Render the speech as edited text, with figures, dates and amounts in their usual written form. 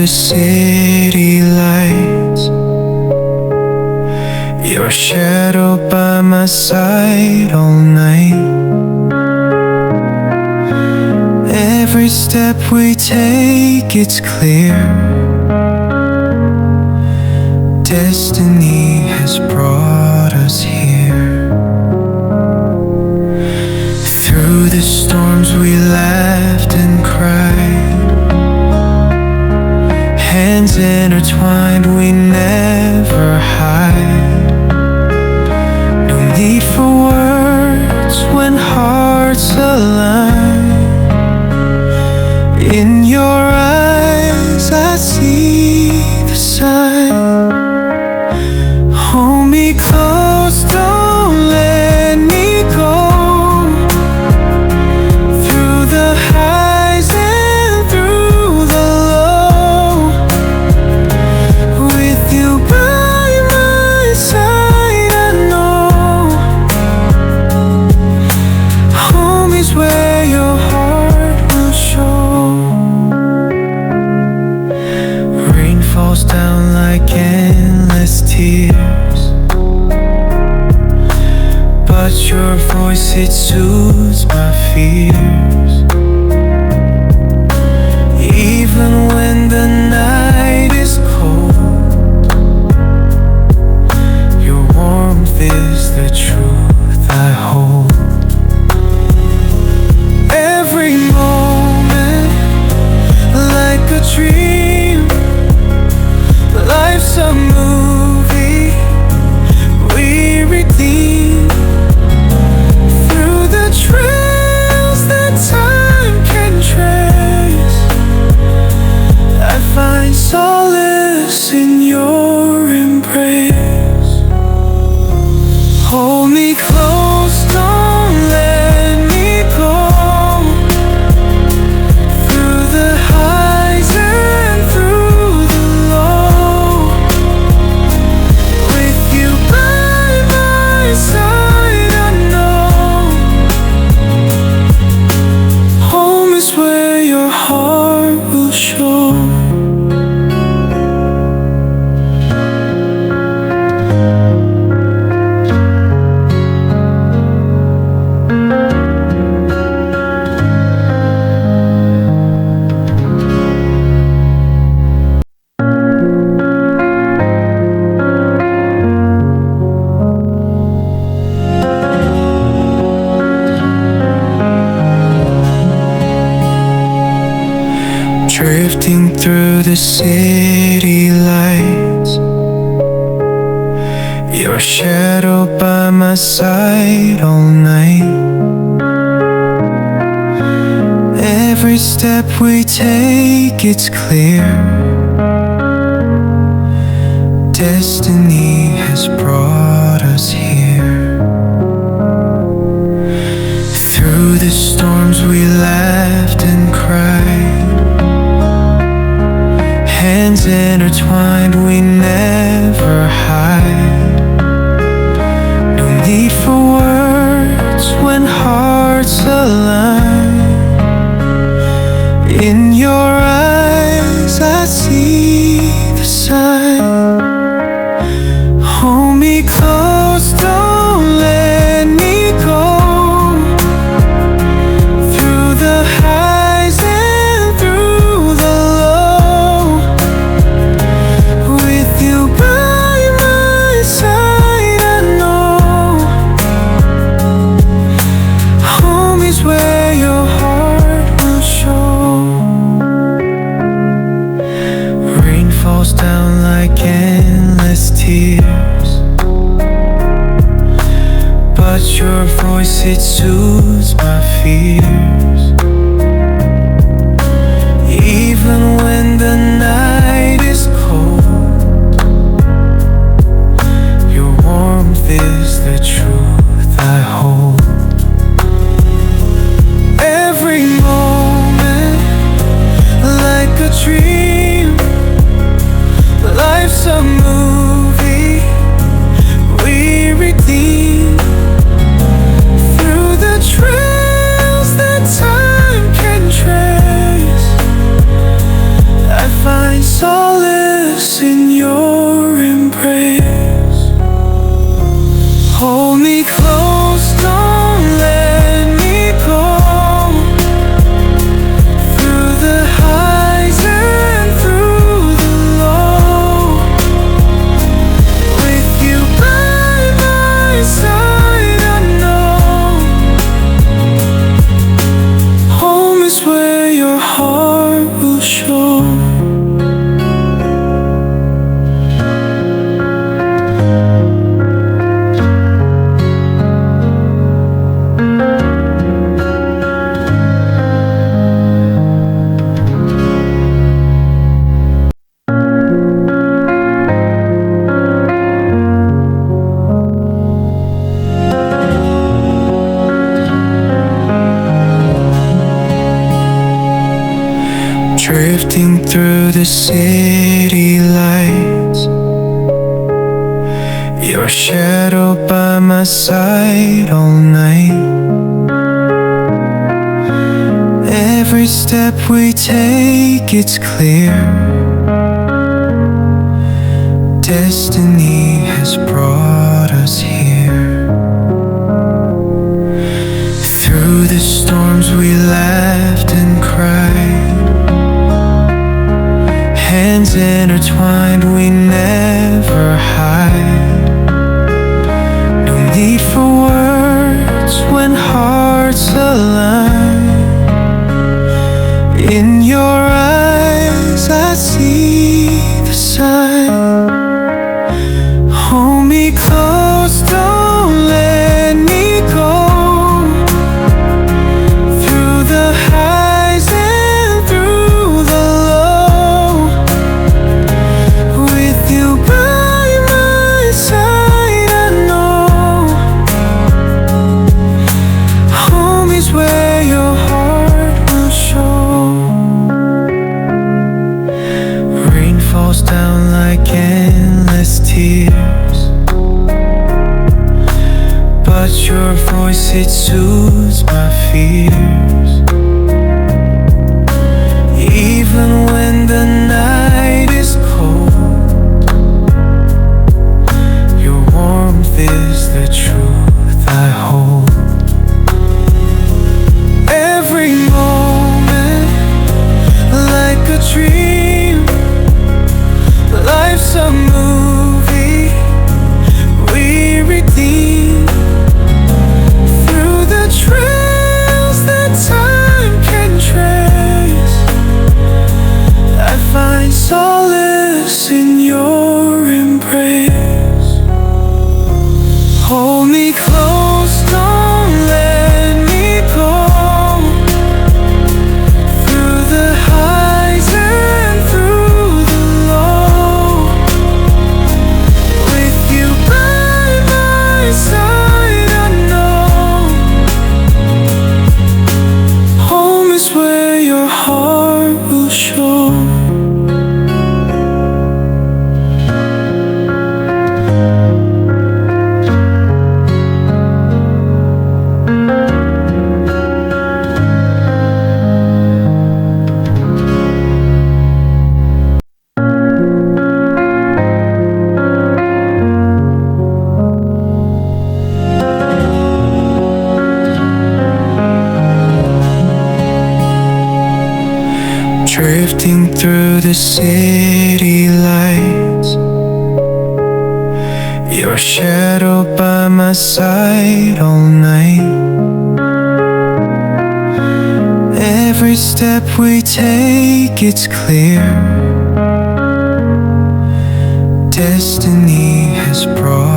the city lights, your shadow by my side all night. Every step we take, it's clear. Destiny has brought us here. Through the storms we laughed and cried, hands intertwined, we never hide. No need for words when hearts align. In your eyes I see the sign. Hold me close, don't let me go. Through the highs and through the low, with you by my side, I know home is where your heart will show. Rain falls down like endless tears, but your voice, it soothes my fears. Even when the night is cold, your warmth is the truth I hold. Every moment like a dream, life's a movie we redeem. Through the trails that time can trace, I find solace in your embrace. Hold me close, don't let me go. Through the highs and through the low, with you by my side, I know home is where your heart will show. Drifting through the city lights, your shadow by my side all night. Every step we take, it's clear. Destiny has brought us here. Through the storms we laughed and cried, hands intertwined, we never hide. No need for words when hearts align. In your eyes I see the sign. Hold me close, don't let me go. Through the highs and through the low, with you by my side, I know home is where your heart will show. Rain falls down like endless tears, but your voice, it soothes my fears. Even when the night is cold, your warmth is the truth I hold. Every moment like a dream, life's a movie we redeem. Through the trails that time solace in your embrace. Hold me close, don't let me go. Through the highs and through the low, with you by my side, I know home is where your heart will show. Drifting through the city lights, your shadow by my side all night. Every step we take, it's clear. Destiny has brought us here. Through the storms we laughed and cried, hands intertwined, we never hide. No need for words when hearts align. In your eyes I see the sign. Hold me close, don't let me go. Through the highs and through the low, with you by my side, I know home is where your heart will show. Rain falls down like endless tears, but your voice, it soothes my fears. Even when the night is cold, your warmth is the truth I hold. Every moment like a dream, life's a movie we redeem. Through the trails that time can trace, I find solace in your embrace. Hold me close, don't let me go. Through the highs and through the low, with you by my side, I know home is where your heart will show. Drifting through the city lights, your shadow by my side all night. Every step we take, it's clear. Destiny has brought